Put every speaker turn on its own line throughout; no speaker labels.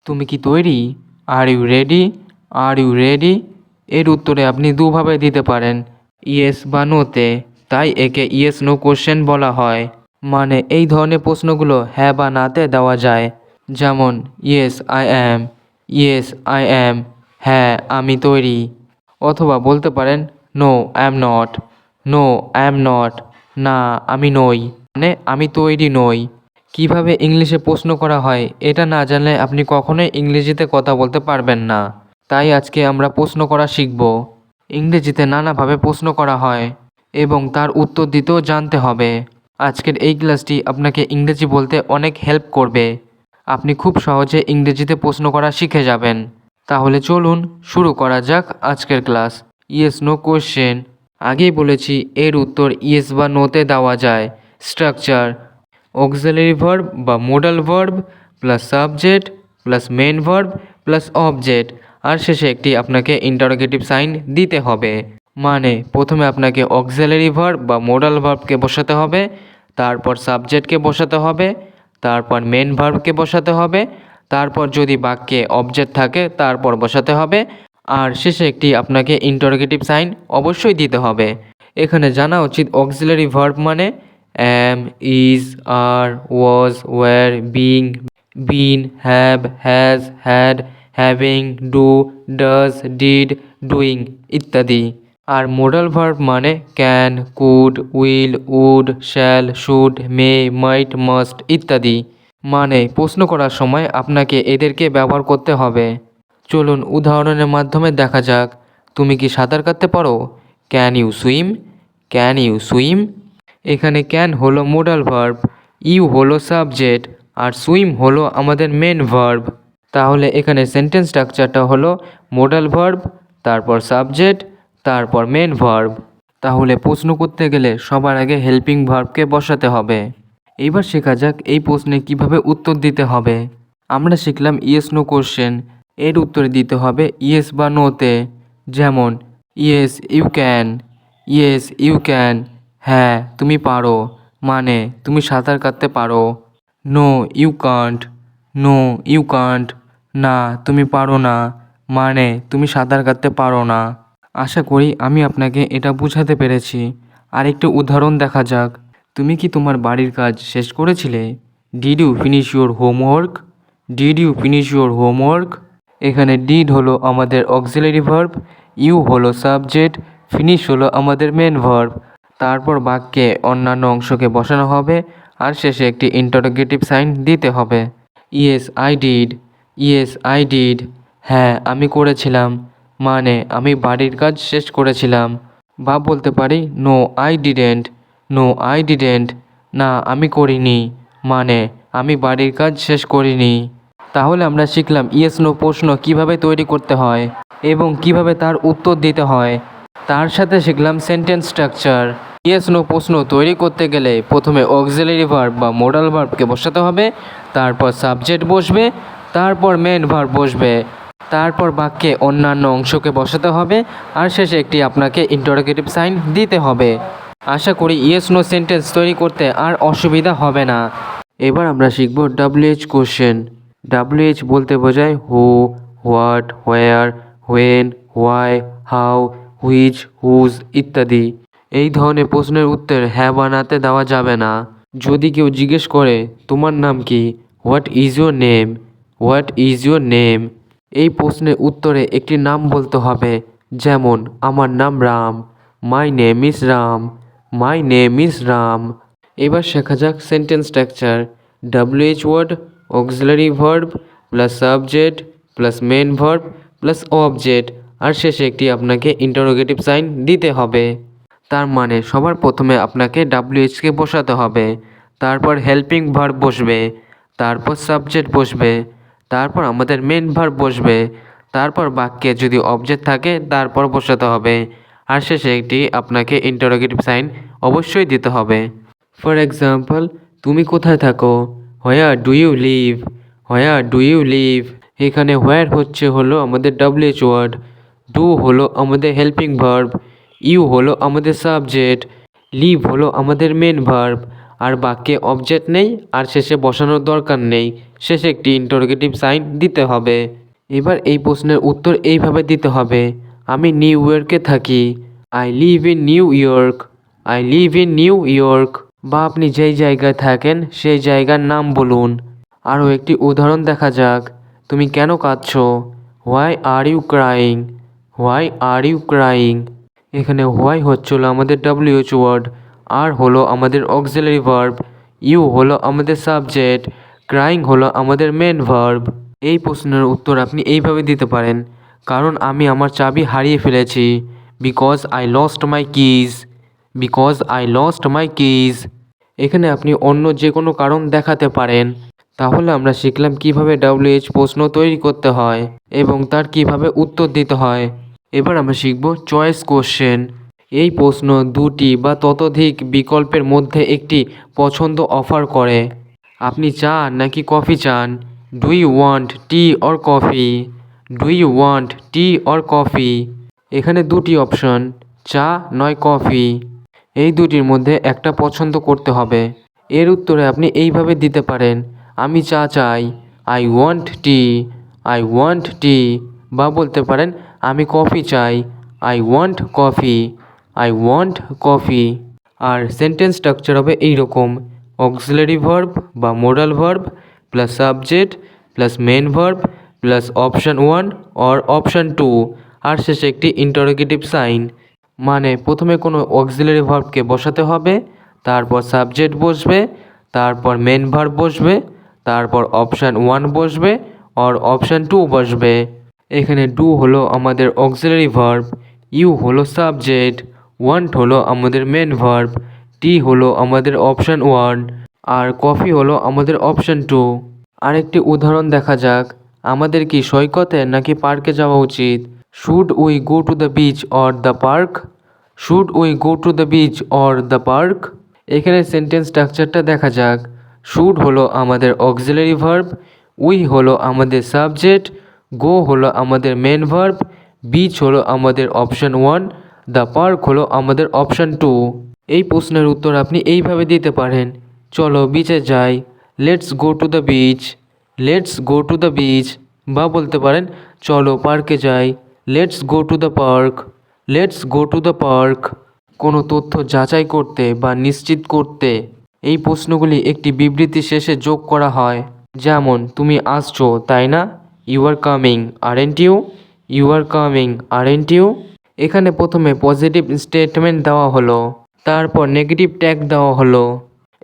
তুমি কি তৈরি? Are you ready? Are you ready? এর উত্তরে আপনি দুভাবে দিতে পারেন, ইয়েস বা নোতে। তাই একে ইয়েস নো কোশ্চেন বলা হয়। মানে এই ধরনের প্রশ্নগুলো হ্যাঁ বা নাতে দেওয়া যায়। যেমন yes I am, yes I am, হ্যাঁ আমি তৈরি। অথবা বলতে পারেন no I am not, no I am not, না আমি নই, মানে আমি তৈরি নই। কিভাবে ইংলিশে প্রশ্ন করা হয় এটা না জানলে আপনি কখনোই ইংরেজিতে কথা বলতে পারবেন না। তাই আজকে আমরা প্রশ্ন করা শিখব। ইংরেজিতে নানাভাবে প্রশ্ন করা হয় এবং তার উত্তর দিতেও জানতে হবে। আজকের এই ক্লাসটি আপনাকে ইংরেজি বলতে অনেক হেল্প করবে। আপনি খুব সহজে ইংরেজিতে প্রশ্ন করা শিখে যাবেন। তাহলে চলুন শুরু করা যাক আজকের ক্লাস। Yes no question. আগেই বলেছি এর উত্তর ইয়েস বা নোতে দেওয়া যায়। স্ট্রাকচার: অক্সিলারি ভার্ব বা modal verb plus subject plus main verb plus object, আর শেষে একটি আপনাকে ইন্টারোগেটিভ সাইন দিতে হবে। মানে প্রথমে আপনাকে অক্সিলারি ভার্ব বা মোডাল ভার্বকে বসাতে হবে, তারপর সাবজেক্টকে বসাতে হবে, তারপর মেন ভার্বকে বসাতে হবে, তারপর যদি বাক্যে অবজেক্ট থাকে তারপর বসাতে হবে, আর শেষে একটি আপনাকে ইন্টারোগেটিভ সাইন অবশ্যই দিতে হবে। এখানে জানা উচিত অক্সিলারি ভার্ব মানে am, is, are, was, were, being, been, have, has, had, having, do, does, did, doing ইত্যাদি। আর মোডাল ভার্ব মানে can, could, will, would, shall, should, may, might, must ইত্যাদি। মানে প্রশ্ন করার সময় আপনাকে এদেরকে ব্যবহার করতে হবে। চলুন উদাহরণের মাধ্যমে দেখা যাক। তুমি কি সাঁতার কাটতে পারো? Can you swim? Can you swim? এখানে ক্যান হলো মোডাল ভার্ব, ইউ হলো সাবজেক্ট, আর সুইম হলো আমাদের মেন ভার্ব। তাহলে এখানে সেন্টেন্স স্ট্রাকচারটা হলো মোডাল ভার্ব, তারপর সাবজেক্ট, তারপর মেন ভার্ব। তাহলে প্রশ্ন করতে গেলে সবার আগে হেল্পিং ভার্বকে বসাতে হবে। এইবার শেখা যাক এই প্রশ্নে কিভাবে উত্তর দিতে হবে। আমরা শিখলাম ইয়েস নো কোশ্চেন। এর উত্তরে দিতে হবে ইয়েস বা নোতে। যেমন yes you can, yes you can, হ্যাঁ তুমি পারো, মানে তুমি সাঁতার কাটতে পারো। No you can't, no you can't, না তুমি পারো না, মানে তুমি সাঁতার কাটতে পারো না। আশা করি আমি আপনাকে এটা বোঝাতে পেরেছি। আরেকটি উদাহরণ দেখা যাক। তুমি কি তোমার বাড়ির কাজ শেষ করেছিলে? Did you finish your homework? Did you finish your homework? এখানে ডিড হলো আমাদের অক্সিলারি ভার্ব, ইউ হলো সাবজেক্ট, ফিনিশ হলো আমাদের মেন ভার্ব। তারপর বাক্যে অন্যান্য অংশকে বসানো হবে, আর শেষে একটি ইন্টারোগেটিভ সাইন দিতে হবে। Yes I did, yes I did, হ্যাঁ আমি করেছিলাম, মানে আমি বাড়ির কাজ শেষ করেছিলাম। বা বলতে পারি no I didn't, no I didn't, না আমি করিনি, মানে আমি বাড়ির কাজ শেষ করিনি। তাহলে আমরা শিখলাম ইয়েস নো প্রশ্ন কিভাবে তৈরি করতে হয় এবং কিভাবে তার উত্তর দিতে হয়। তার সাথে শিখলাম সেন্টেন্স স্ট্রাকচার। ইয়েস নো প্রশ্ন তৈরি করতে গেলে প্রথমে অক্সিলারি ভার্ব বা মোডাল ভার্বকে বসাতে হবে, তারপর সাবজেক্ট বসবে, তারপর মেন ভার্ব বসবে, তারপর বাক্যে অন্যান্য অংশকে বসাতে হবে, আর শেষে একটি আপনাকে ইন্টারোগেটিভ সাইন দিতে হবে। আশা করি ইয়েস নো সেন্টেন্স তৈরি করতে আর অসুবিধা হবে না। এবার আমরা শিখব WH কোশ্চেন। WH বলতে বোঝায় who, what, where, when, why, how, which, whose ইত্যাদি। এই ধরনের প্রশ্নের উত্তর হ্যাঁ বা নাতে দেওয়া যাবে না। যদি কেউ জিজ্ঞেস করে তোমার নাম কি, what is your name, what is your name, এই প্রশ্নের উত্তরে একটি নাম বলতে হবে। যেমন আমার নাম Ram, my name is Ram, my name is Ram. এবার শেখা যাক sentence structure. WH word, auxiliary verb plus subject plus main verb plus object, আর শেষে একটি আপনাকে ইন্টারোগেটিভ সাইন দিতে হবে। তার মানে সবার প্রথমে আপনাকে WHকে বসাতে হবে, তারপর হেল্পিং ভার্ব বসবে, তারপর সাবজেক্ট বসবে, তারপর আমাদের মেন ভার্ব বসবে, তারপর বাক্যে যদি অবজেক্ট থাকে তারপর বসাতে হবে, আর শেষে একটি আপনাকে ইন্টারোগেটিভ সাইন অবশ্যই দিতে হবে। ফর এক্সাম্পল, তুমি কোথায় থাকো? Where do you live, where do you live. এখানে হোয়ার হলো আমাদের WH ওয়ার্ড, ডু হলো আমাদের হেল্পিং ভার্ব, ইউ হলো আমাদের সাবজেক্ট, লিভ হলো আমাদের মেন ভার্ব, আর বাক্যে অবজেক্ট নেই আর শেষে বসানোর দরকার নেই, শেষে একটি ইন্টারোগেটিভ সাইন দিতে হবে। এবার এই প্রশ্নের উত্তর এইভাবে দিতে হবে, আমি নিউ ইয়র্কে থাকি, I live in new York, I live in new York. বা আপনি যেই জায়গায় থাকেন সেই জায়গার নাম বলুন। আরও একটি উদাহরণ দেখা যাক, তুমি কেন কাঁদছো, why are you crying, why are you crying. এখানে হোয়াই হচ্ছিল আমাদের WH ওয়ার্ড, আর হলো আমাদের অক্সিলারি ভার্ব, ইউ হলো আমাদের সাবজেক্ট, ক্রাইং হলো আমাদের মেন ভার্ব। এই প্রশ্নের উত্তর আপনি এইভাবে দিতে পারেন, কারণ আমি আমার চাবি হারিয়ে ফেলেছি, because I lost my keys, because I lost my keys. এখানে আপনি অন্য যে কোনো কারণ দেখাতে পারেন। তাহলে আমরা শিখলাম কিভাবে WH প্রশ্ন তৈরি করতে হয় এবং তার কিভাবে উত্তর দিতে হয়। এবার আমরা শিখব চয়েস কোশ্চেন। এই প্রশ্ন দুটি বা ততোধিক বিকল্পের মধ্যে একটি পছন্দ অফার করে। আপনি চা নাকি কফি চান, do you want tea or coffee, do you want tea or coffee. এখানে দুটি অপশন, চা নয় কফি, এই দুটির মধ্যে একটা পছন্দ করতে হবে। এর উত্তরে আপনি এইভাবে দিতে পারেন, আমি চা চাই, I want tea, I want tea. বা বলতে পারেন আমি কফি চাই, I want coffee, I want coffee. আর সেন্টেন্স স্ট্রাকচার হবে এইরকম, অক্সিলারি ভার্ব বা modal verb plus subject plus main verb plus option 1 or option 2 আর শেষে একটি ইন্টারোগেটিভ সাইন। মানে প্রথমে কোনো অক্সিলারি ভার্বকে বসাতে হবে, তারপর সাবজেক্ট বসবে, তারপর মেন ভার্ব বসবে, তারপর অপশান 1 বসবে আর অপশান 2 বসবে। এখানে ডু হলো আমাদের অক্সিলারি ভার্ব, ইউ হলো সাবজেক্ট, ওয়ান্ট হলো আমাদের মেন ভার্ব, টি হলো আমাদের অপশান 1 আর কফি হলো আমাদের অপশান 2। আরেকটি উদাহরণ দেখা যাক, আমাদের কি সৈকতে নাকি পার্কে যাওয়া উচিত, should we go to the beach or the park, should we go to the beach or the park. এখানে সেন্টেন্স স্ট্রাকচারটা দেখা যাক, শুড হলো আমাদের অক্সিলারি ভার্ব, উই হলো আমাদের সাবজেক্ট, গো হলো আমাদের মেন ভার্ব, বিচ হলো আমাদের অপশান 1, দ্য পার্ক হলো আমাদের অপশান 2। এই প্রশ্নের উত্তর আপনি এইভাবে দিতে পারেন, চলো বিচে যাই, let's go to the beach, let's go to the beach. বা বলতে পারেন চলো পার্কে যাই, let's go to the park, let's go to the park. কোনো তথ্য যাচাই করতে বা নিশ্চিত করতে এই প্রশ্নগুলি একটি বিবৃতি শেষে যোগ করা হয়, যেমন তুমি আসছো তাই না, you are coming aren't you, you are coming aren't you. এখানে প্রথমে পজিটিভ স্টেটমেন্ট দেওয়া হলো, তারপর নেগেটিভ ট্যাগ দেওয়া হলো।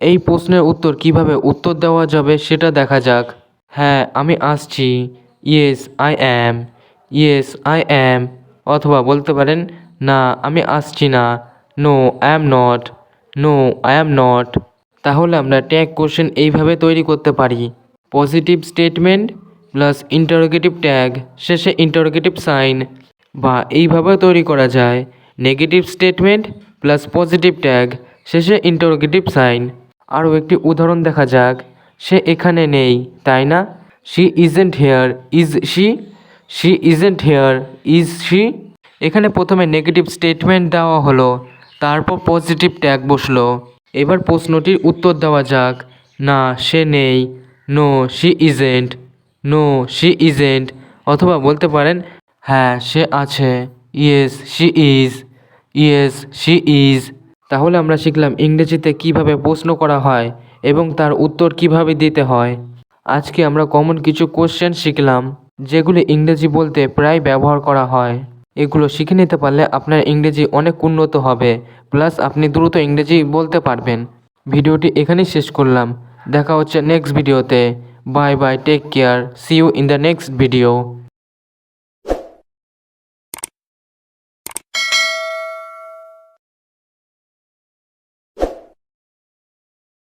এই প্রশ্নের উত্তর কিভাবে উত্তর দেওয়া যাবে সেটা দেখা যাক। হ্যাঁ আমি আসছি, yes I am, yes I am. অথবা বলতে পারেন না আমি আসছি না, no I am not, no I am not. তাহলে আমরা ট্যাগ কোশ্চেন এইভাবে তৈরি করতে পারি, positive statement plus interrogative tag শেষে ইন্টারোগেটিভ সাইন। বা এইভাবেও তৈরি করা যায়, negative statement plus positive tag শেষে ইন্টারোগেটিভ সাইন। আরও একটি উদাহরণ দেখা যাক, সে এখানে নেই তাই না, she isn't hair is she, she isn't hair is she. এখানে প্রথমে নেগেটিভ স্টেটমেন্ট দেওয়া হলো, তারপর পজিটিভ ট্যাগ বসলো। এবার প্রশ্নটির উত্তর দেওয়া যাক, না সে নেই, no she isn't, no she isn't. অথবা বলতে পারেন হ্যাঁ সে আছে, yes she is, yes she is. তাহলে আমরা শিখলাম ইংরেজিতে কিভাবে প্রশ্ন করা হয় এবং তার উত্তর কিভাবে দিতে হয়। আজকে আমরা কমন কিছু কোশ্চেন শিখলাম, যেগুলি ইংরেজি বলতে প্রায় ব্যবহার করা হয়। এগুলো শিখে নিতে পারলে আপনার ইংরেজি অনেক উন্নত হবে, প্লাস আপনি দ্রুত ইংরেজি বলতে পারবেন। ভিডিওটি এখানেই শেষ করলাম, দেখা হচ্ছে নেক্সট ভিডিওতে। Bye bye, take care, see you in the next video.